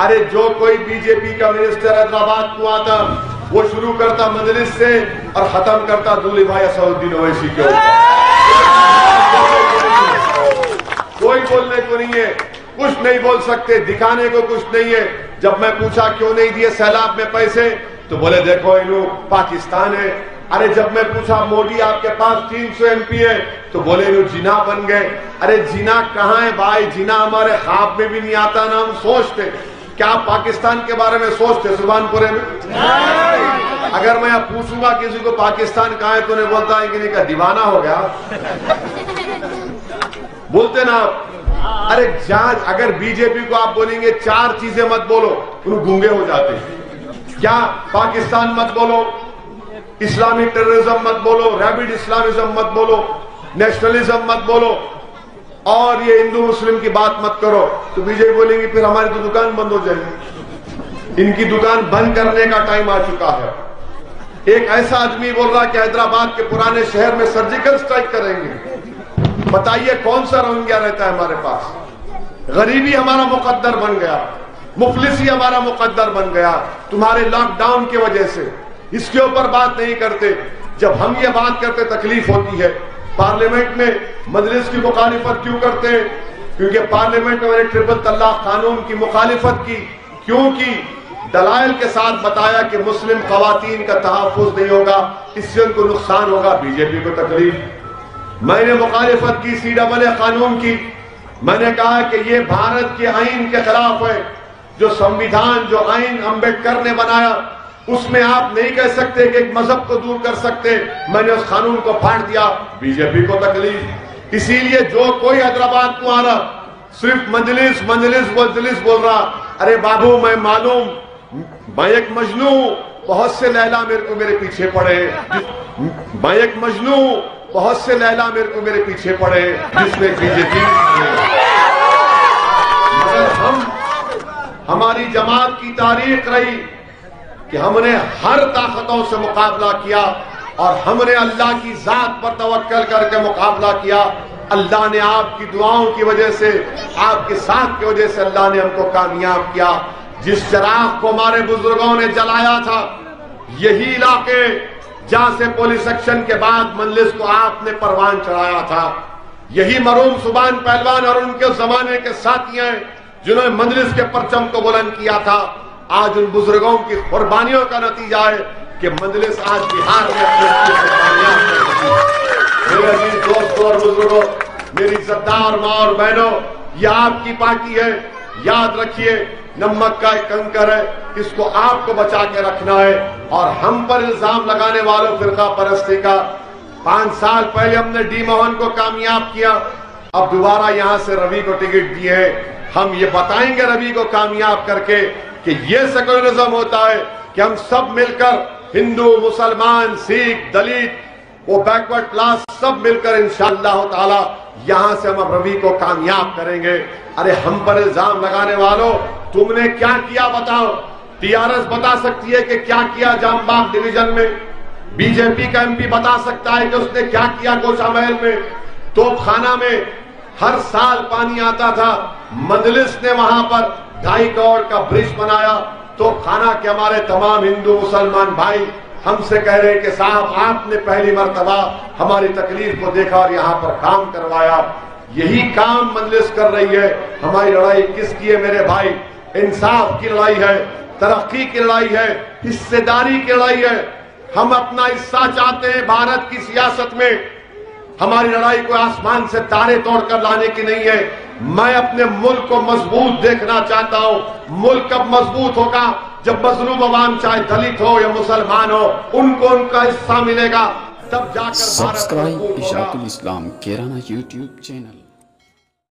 ارے جو کوئی B J پی کا منسٹر حیدرآباد کو آتا وہ شروع کرتا مجلس سے اور ختم کرتا دولہے بھائی اسدالدین اویسی کے کوئی بولنے کو نہیں ہے، کچھ نہیں بول سکتے، دکھانے کو کچھ نہیں ہے۔ جب میں پوچھا کیوں نہیں دیے سیلاب میں پیسے تو بولے دیکھو انہوں پاکستان ہے۔ ارے جب میں پوچھا مودی آپ کے پاس 300 MP ہے تو بولے انہوں جنا بن گئے۔ ارے جنا کہاں ہے بھائی؟ جنا ہمارے خواب میں بھی نہیں آتا، نہ ہم سوچتے۔ کیا آپ پاکستان کے بارے میں سوچتے سبحان پورے میں؟ اگر میں اب پوچھوں گا کسی کو پاکستان کہاں ہے تو انہیں بولتا ہے کہ نہیں کا دیوانہ ہو گیا بولتے نا آپ۔ ارے جانچ اگر بی جے پی کو آپ بولیں گے 4 چیزیں مت بولو انہوں گونگے ہو جاتے ہیں۔ کیا؟ پاکستان مت بولو، اسلامک ٹیررزم مت بولو، ریبڈ اسلامزم مت بولو، نیشنلزم مت بولو، اور یہ ہندو مسلم کی بات مت کرو تو بی جے پی بولیں گی پھر ہماری تو دکان بند ہو جائے گی۔ ان کی دکان بند کرنے کا ٹائم آ چکا ہے۔ ایک ایسا آدمی بول رہا کہ حیدرآباد کے پرانے شہر میں سرجیکل سٹرائک کریں گے۔ بتائیے کون سا روہنگیا رہتا ہے ہمارے پاس؟ غریبی ہمارا مقدر بن گیا، مفلسی ہمارا مقدر بن گیا تمہارے لاک ڈاؤن کی وجہ سے۔ اس کے اوپر بات نہیں کرتے۔ جب ہم یہ بات کرتے تکلیف ہوتی ہے۔ پارلیمنٹ میں مجلس کی مخالفت کیوں کرتے ہیں؟ کیونکہ پارلیمنٹ میں ٹرپل طلاق قانون کی مخالفت کی، کیوں کی؟ دلائل کے ساتھ بتایا کہ مسلم خواتین کا تحفظ نہیں ہوگا، اس سے ان کو نقصان ہوگا، بی جے پی کو تکلیف۔ میں نے مخالفت کی CAA قانون کی۔ میں نے کہا کہ یہ بھارت کے آئین کے خلاف ہے۔ جو سمویدھان، جو آئین امبیڈکر نے بنایا اس میں آپ نہیں کہہ سکتے کہ ایک مذہب کو دور کر سکتے۔ میں نے اس قانون کو پھاڑ دیا، بی جے پی کو تکلیف۔ اسی لیے جو کوئی حیدرآباد کو آ رہا صرف مجلس مجلس مجلس بول رہا، ارے بابو میں معلوم میں ایک مجنوں، بہت سے لیلا میرے پیچھے پڑے، میں ایک مجنوں، بہت سے لیلا میرے پیچھے پڑے جس میں بی جے پی۔ مگر ہماری جماعت کی تاریخ رہی کہ ہم نے ہر طاقتوں سے مقابلہ کیا اور ہم نے اللہ کی ذات پر توکل کر کے مقابلہ کیا۔ اللہ نے آپ کی دعاؤں کی وجہ سے، آپ کے ساتھ کی وجہ سے اللہ نے ہم کو کامیاب کیا۔ جس چراغ کو ہمارے بزرگوں نے جلایا تھا، یہی علاقے جہاں سے پولیس ایکشن کے بعد مجلس کو آپ نے پروان چڑھایا تھا، یہی مرحوم سبحان پہلوان اور ان کے زمانے کے ساتھی ہیں جنہوں نے مجلس کے پرچم کو بلند کیا تھا۔ آج ان بزرگوں کی قربانیوں کا نتیجہ ہے کہ مجلس آج بہار میں میرے عزیز دوستوں اور بزرگوں، میری عزتدار ماں اور بہنوں، یہ آپ کی پارٹی ہے، یاد رکھیے نمک کا ایک کنکر ہے، اس کو آپ کو بچا کے رکھنا ہے۔ اور ہم پر الزام لگانے والوں فرقہ پرستی کا، 5 سال پہلے ہم نے ڈی موہن کو کامیاب کیا، اب دوبارہ یہاں سے روی کو ٹکٹ دیے ہیں۔ ہم یہ بتائیں گے روی کو کامیاب کر کے کہ یہ سیکولرزم ہوتا ہے کہ ہم سب مل کر، ہندو، مسلمان، سکھ، دلت، وہ بیکورڈ کلاس، سب مل کر انشاءاللہ تعالی یہاں سے ہم روی کو کامیاب کریں گے۔ ارے ہم پر الزام لگانے والوں، تم نے کیا کیا بتاؤ؟ TRS بتا سکتی ہے کہ کیا کیا جام باغ ڈویژن میں، بی جے پی کا MP بتا سکتا ہے کہ اس نے کیا کیا گوشہ محل میں، توپ خانہ میں ہر سال پانی آتا تھا، مجلس نے وہاں پر 2.5 کروڑ کا برج بنایا۔ توپ خانہ کے ہمارے تمام ہندو مسلمان بھائی ہم سے کہہ رہے کہ صاحب آپ نے پہلی مرتبہ ہماری تکلیف کو دیکھا اور یہاں پر کام کروایا۔ یہی کام مجلس کر رہی ہے۔ ہماری لڑائی کس کی ہے میرے بھائی؟ انصاف کی لڑائی ہے، ترقی کی لڑائی ہے، حصہ داری کی لڑائی ہے۔ ہم اپنا حصہ چاہتے ہیں بھارت کی سیاست میں۔ ہماری لڑائی کو آسمان سے تارے توڑ کر لانے کی نہیں ہے۔ میں اپنے ملک کو مضبوط دیکھنا چاہتا ہوں۔ ملک کب مضبوط ہوگا؟ جب مظلوم عوام چاہے دلت ہو یا مسلمان ہو ان کو ان کا حصہ ملے گا، تب جا کر سبسکرائب اشاعت الاسلام کیرانہ YouTube چینل۔